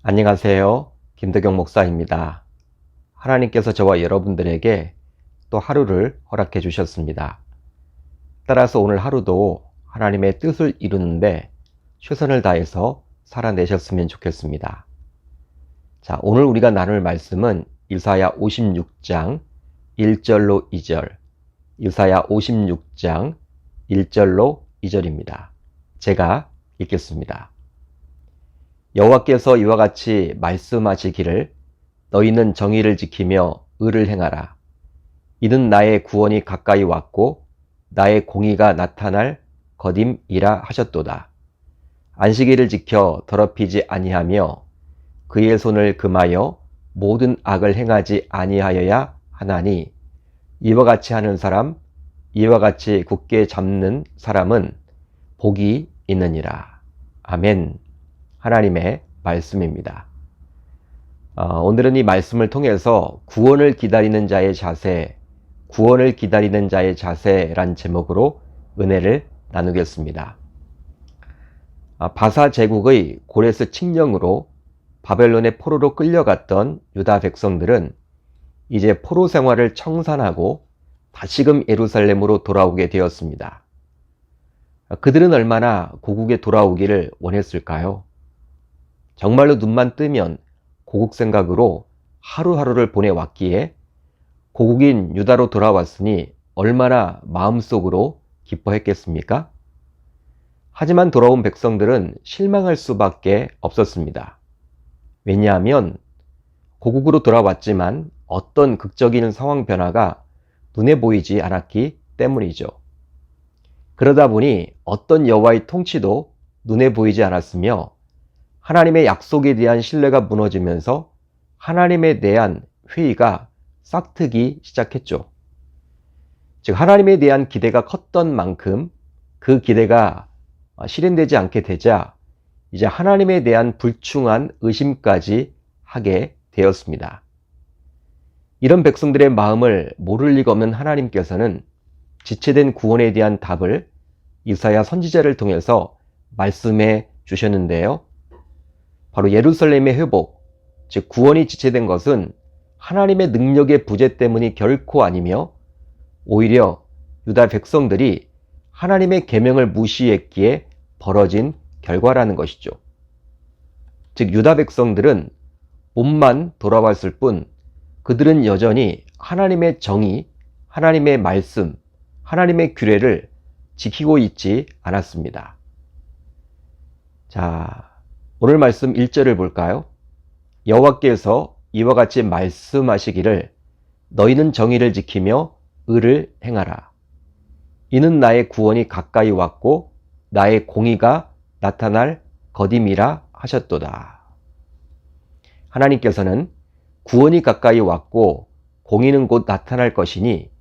안녕하세요. 김덕영 목사입니다. 하나님께서 저와 여러분들에게 또 하루를 허락해 주셨습니다. 따라서 오늘 하루도 하나님의 뜻을 이루는데 최선을 다해서 살아내셨으면 좋겠습니다. 자, 오늘 우리가 나눌 말씀은 이사야 56장 1절로 2절, 이사야 56장 1절로 2절입니다. 제가 읽겠습니다. 여호와께서 이와 같이 말씀하시기를 너희는 정의를 지키며 의를 행하라. 이는 나의 구원이 가까이 왔고 나의 공의가 나타날 거dim이라 하셨도다. 안식일을 지켜 더럽히지 아니하며 그의 손을 금하여 모든 악을 행하지 아니하여야 하나니 이와 같이 하는 사람, 이와 같이 굳게 잡는 사람은 복이 있느니라. 아멘. 하나님의 말씀입니다. 오늘은 이 말씀을 통해서 구원을 기다리는 자의 자세, 구원을 기다리는 자의 자세란 제목으로 은혜를 나누겠습니다. 바사 제국의 고레스 칙령으로 바벨론의 포로로 끌려갔던 유다 백성들은 이제 포로 생활을 청산하고 다시금 예루살렘으로 돌아오게 되었습니다. 그들은 얼마나 고국에 돌아오기를 원했을까요? 정말로 눈만 뜨면 고국 생각으로 하루하루를 보내왔기에 고국인 유다로 돌아왔으니 얼마나 마음속으로 기뻐했겠습니까? 하지만 돌아온 백성들은 실망할 수밖에 없었습니다. 왜냐하면 고국으로 돌아왔지만 어떤 극적인 상황 변화가 눈에 보이지 않았기 때문이죠. 그러다 보니 어떤 여호와의 통치도 눈에 보이지 않았으며 하나님의 약속에 대한 신뢰가 무너지면서 하나님에 대한 회의가 싹트기 시작했죠. 즉 하나님에 대한 기대가 컸던 만큼 그 기대가 실현되지 않게 되자 이제 하나님에 대한 불충한 의심까지 하게 되었습니다. 이런 백성들의 마음을 모를 리가 없는 하나님께서는 지체된 구원에 대한 답을 이사야 선지자를 통해서 말씀해 주셨는데요. 바로 예루살렘의 회복, 즉 구원이 지체된 것은 하나님의 능력의 부재 때문이 결코 아니며 오히려 유다 백성들이 하나님의 계명을 무시했기에 벌어진 결과라는 것이죠. 즉 유다 백성들은 몸만 돌아왔을 뿐 그들은 여전히 하나님의 정의, 하나님의 말씀, 하나님의 규례를 지키고 있지 않았습니다. 자, 오늘 말씀 1절을 볼까요? 여호와께서 이와 같이 말씀하시기를 너희는 정의를 지키며 의를 행하라. 이는 나의 구원이 가까이 왔고 나의 공의가 나타날 거dim이라 하셨도다. 하나님께서는 구원이 가까이 왔고 공의는 곧 나타날 것이니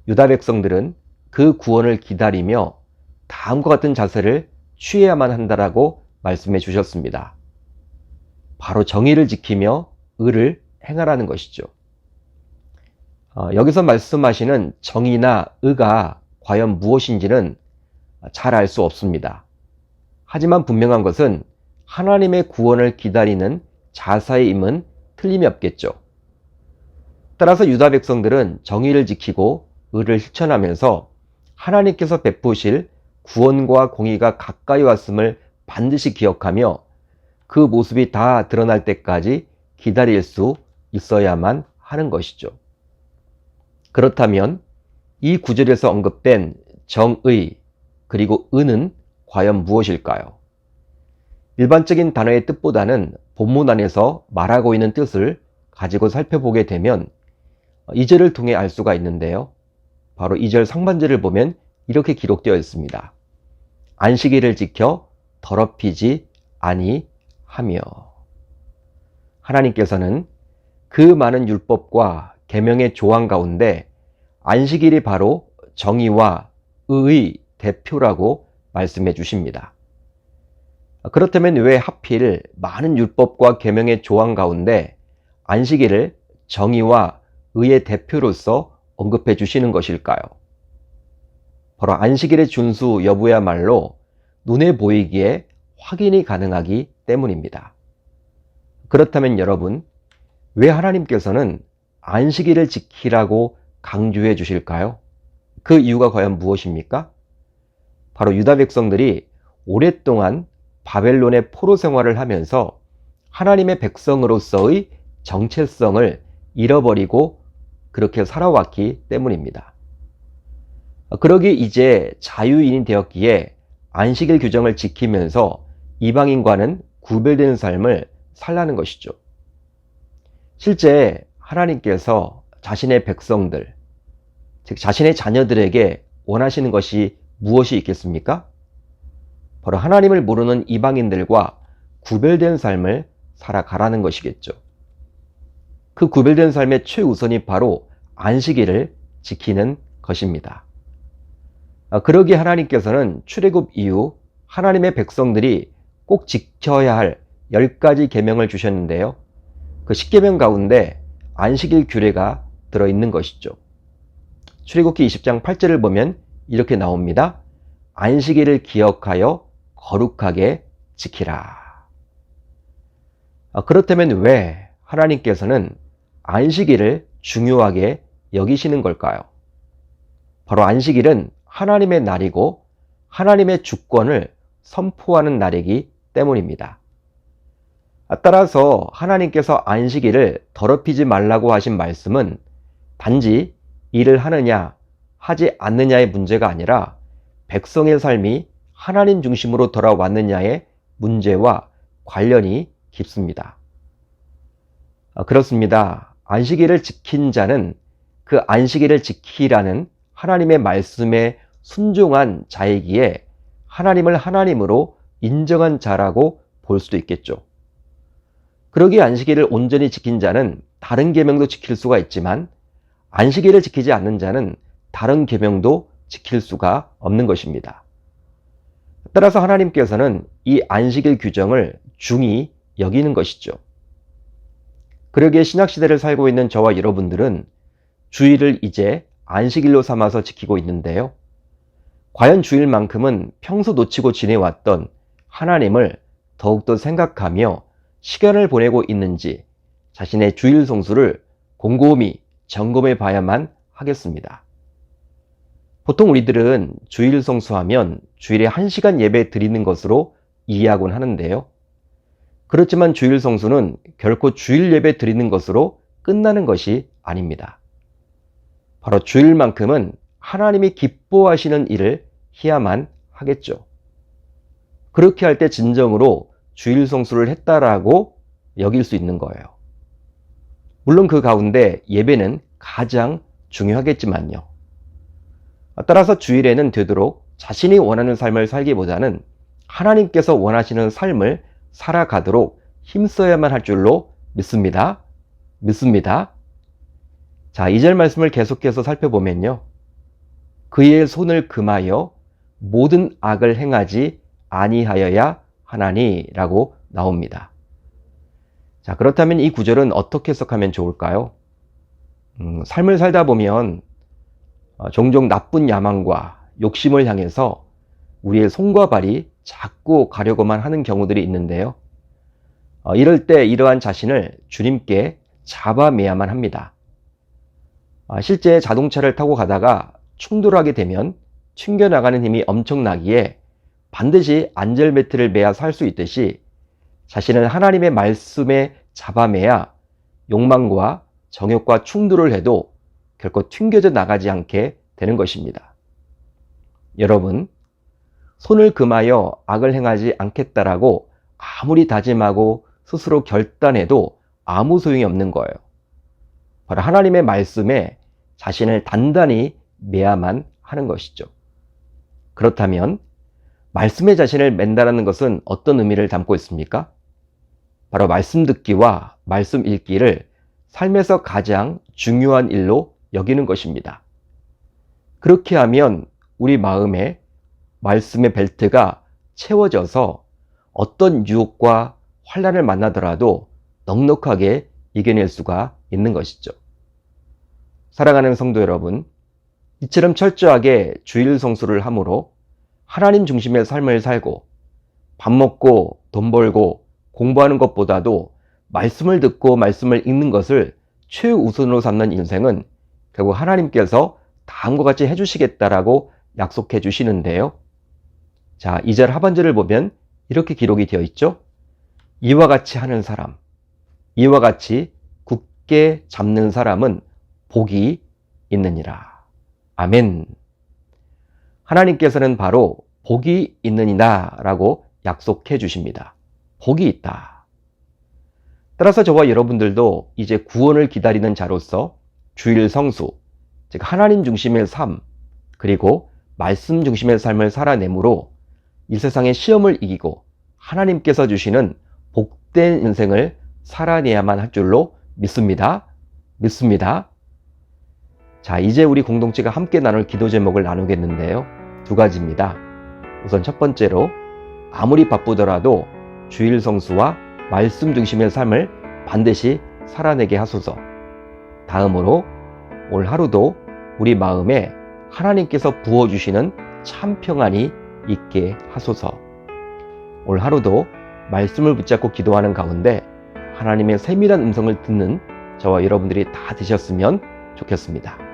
유다 백성들은 그 구원을 기다리며 다음과 같은 자세를 취해야만 한다라고 말씀해 주셨습니다. 바로 정의를 지키며 의를 행하라는 것이죠. 여기서 말씀하시는 정의나 의가 과연 무엇인지는 잘 알 수 없습니다. 하지만 분명한 것은 하나님의 구원을 기다리는 자세임은 틀림이 없겠죠. 따라서 유다 백성들은 정의를 지키고 의를 실천하면서 하나님께서 베푸실 구원과 공의가 가까이 왔음을 반드시 기억하며 그 모습이 다 드러날 때까지 기다릴 수 있어야만 하는 것이죠. 그렇다면 이 구절에서 언급된 정의 그리고 의는 과연 무엇일까요? 일반적인 단어의 뜻보다는 본문 안에서 말하고 있는 뜻을 가지고 살펴보게 되면 2절을 통해 알 수가 있는데요. 바로 2절 상반절을 보면 이렇게 기록되어 있습니다. 안식일을 지켜 더럽히지 아니하며. 하나님께서는 그 많은 율법과 계명의 조항 가운데 안식일이 바로 정의와 의의 대표라고 말씀해 주십니다. 그렇다면 왜 하필 많은 율법과 계명의 조항 가운데 안식일을 정의와 의의 대표로서 언급해 주시는 것일까요? 바로 안식일의 준수 여부야말로 눈에 보이기에 확인이 가능하기 때문입니다. 그렇다면 여러분, 왜 하나님께서는 안식일을 지키라고 강조해 주실까요? 그 이유가 과연 무엇입니까? 바로 유다 백성들이 오랫동안 바벨론의 포로 생활을 하면서 하나님의 백성으로서의 정체성을 잃어버리고 그렇게 살아왔기 때문입니다. 그러기 이제 자유인이 되었기에 안식일 규정을 지키면서 이방인과는 구별된 삶을 살라는 것이죠. 실제 하나님께서 자신의 백성들, 즉 자신의 자녀들에게 원하시는 것이 무엇이 있겠습니까? 바로 하나님을 모르는 이방인들과 구별된 삶을 살아가라는 것이겠죠. 그 구별된 삶의 최우선이 바로 안식일을 지키는 것입니다. 그러기에 하나님께서는 출애굽 이후 하나님의 백성들이 꼭 지켜야 할 10가지 계명을 주셨는데요. 그 10계명 가운데 안식일 규례가 들어있는 것이죠. 출애굽기 20장 8절을 보면 이렇게 나옵니다. 안식일을 기억하여 거룩하게 지키라. 그렇다면 왜 하나님께서는 안식일을 중요하게 여기시는 걸까요? 바로 안식일은 하나님의 날이고 하나님의 주권을 선포하는 날이기 때문입니다. 따라서 하나님께서 안식일을 더럽히지 말라고 하신 말씀은 단지 일을 하느냐 하지 않느냐의 문제가 아니라 백성의 삶이 하나님 중심으로 돌아왔느냐의 문제와 관련이 깊습니다. 그렇습니다. 안식일을 지킨 자는 그 안식일을 지키라는 하나님의 말씀에 순종한 자이기에 하나님을 하나님으로 인정한 자라고 볼 수도 있겠죠. 그러기에 안식일을 온전히 지킨 자는 다른 계명도 지킬 수가 있지만 안식일을 지키지 않는 자는 다른 계명도 지킬 수가 없는 것입니다. 따라서 하나님께서는 이 안식일 규정을 중히 여기는 것이죠. 그러기에 신약시대를 살고 있는 저와 여러분들은 주일을 이제 안식일로 삼아서 지키고 있는데요. 과연 주일만큼은 평소 놓치고 지내왔던 하나님을 더욱더 생각하며 시간을 보내고 있는지 자신의 주일 성수를 곰곰이 점검해 봐야만 하겠습니다. 보통 우리들은 주일 성수하면 주일에 1시간 예배 드리는 것으로 이해하곤 하는데요. 그렇지만 주일 성수는 결코 주일 예배 드리는 것으로 끝나는 것이 아닙니다. 바로 주일만큼은 하나님이 기뻐하시는 일을 해야만 하겠죠. 그렇게 할 때 진정으로 주일 성수를 했다라고 여길 수 있는 거예요. 물론 그 가운데 예배는 가장 중요하겠지만요. 따라서 주일에는 되도록 자신이 원하는 삶을 살기보다는 하나님께서 원하시는 삶을 살아가도록 힘써야만 할 줄로 믿습니다. 자, 2절 말씀을 계속해서 살펴보면요. 그의 손을 금하여 모든 악을 행하지 아니하여야 하나니라고 나옵니다. 자, 그렇다면 이 구절은 어떻게 해석하면 좋을까요? 삶을 살다 보면 종종 나쁜 야망과 욕심을 향해서 우리의 손과 발이 자꾸 가려고만 하는 경우들이 있는데요. 이럴 때 이러한 자신을 주님께 잡아매야만 합니다. 실제 자동차를 타고 가다가 충돌하게 되면 튕겨나가는 힘이 엄청나기에 반드시 안전벨트를 매야 살 수 있듯이 자신을 하나님의 말씀에 잡아매야 욕망과 정욕과 충돌을 해도 결코 튕겨져 나가지 않게 되는 것입니다. 여러분, 손을 금하여 악을 행하지 않겠다라고 아무리 다짐하고 스스로 결단해도 아무 소용이 없는 거예요. 바로 하나님의 말씀에 자신을 단단히 매야만 하는 것이죠. 그렇다면 말씀에 자신을 맨다라는 것은 어떤 의미를 담고 있습니까? 바로 말씀 듣기와 말씀 읽기를 삶에서 가장 중요한 일로 여기는 것입니다. 그렇게 하면 우리 마음에 말씀의 벨트가 채워져서 어떤 유혹과 환난을 만나더라도 넉넉하게 이겨낼 수가 있는 것이죠. 사랑하는 성도 여러분, 이처럼 철저하게 주일 성수를 함으로 하나님 중심의 삶을 살고 밥 먹고 돈 벌고 공부하는 것보다도 말씀을 듣고 말씀을 읽는 것을 최우선으로 삼는 인생은 결국 하나님께서 다음과 같이 해주시겠다라고 약속해 주시는데요. 자, 2절 하반절을 보면 이렇게 기록이 되어 있죠. 이와 같이 하는 사람, 이와 같이 굳게 잡는 사람은 복이 있느니라. 아멘. 하나님께서는 바로 복이 있느니라 라고 약속해 주십니다. 복이 있다. 따라서 저와 여러분들도 이제 구원을 기다리는 자로서 주일 성수, 즉 하나님 중심의 삶, 그리고 말씀 중심의 삶을 살아내므로 이 세상의 시험을 이기고 하나님께서 주시는 복된 인생을 살아내야만 할 줄로 믿습니다. 자, 이제 우리 공동체가 함께 나눌 기도 제목을 나누겠는데요. 2가지입니다. 우선 첫 번째로, 아무리 바쁘더라도 주일 성수와 말씀 중심의 삶을 반드시 살아내게 하소서. 다음으로, 올 하루도 우리 마음에 하나님께서 부어주시는 참 평안이 있게 하소서. 올 하루도 말씀을 붙잡고 기도하는 가운데 하나님의 세밀한 음성을 듣는 저와 여러분들이 다 되셨으면 좋겠습니다.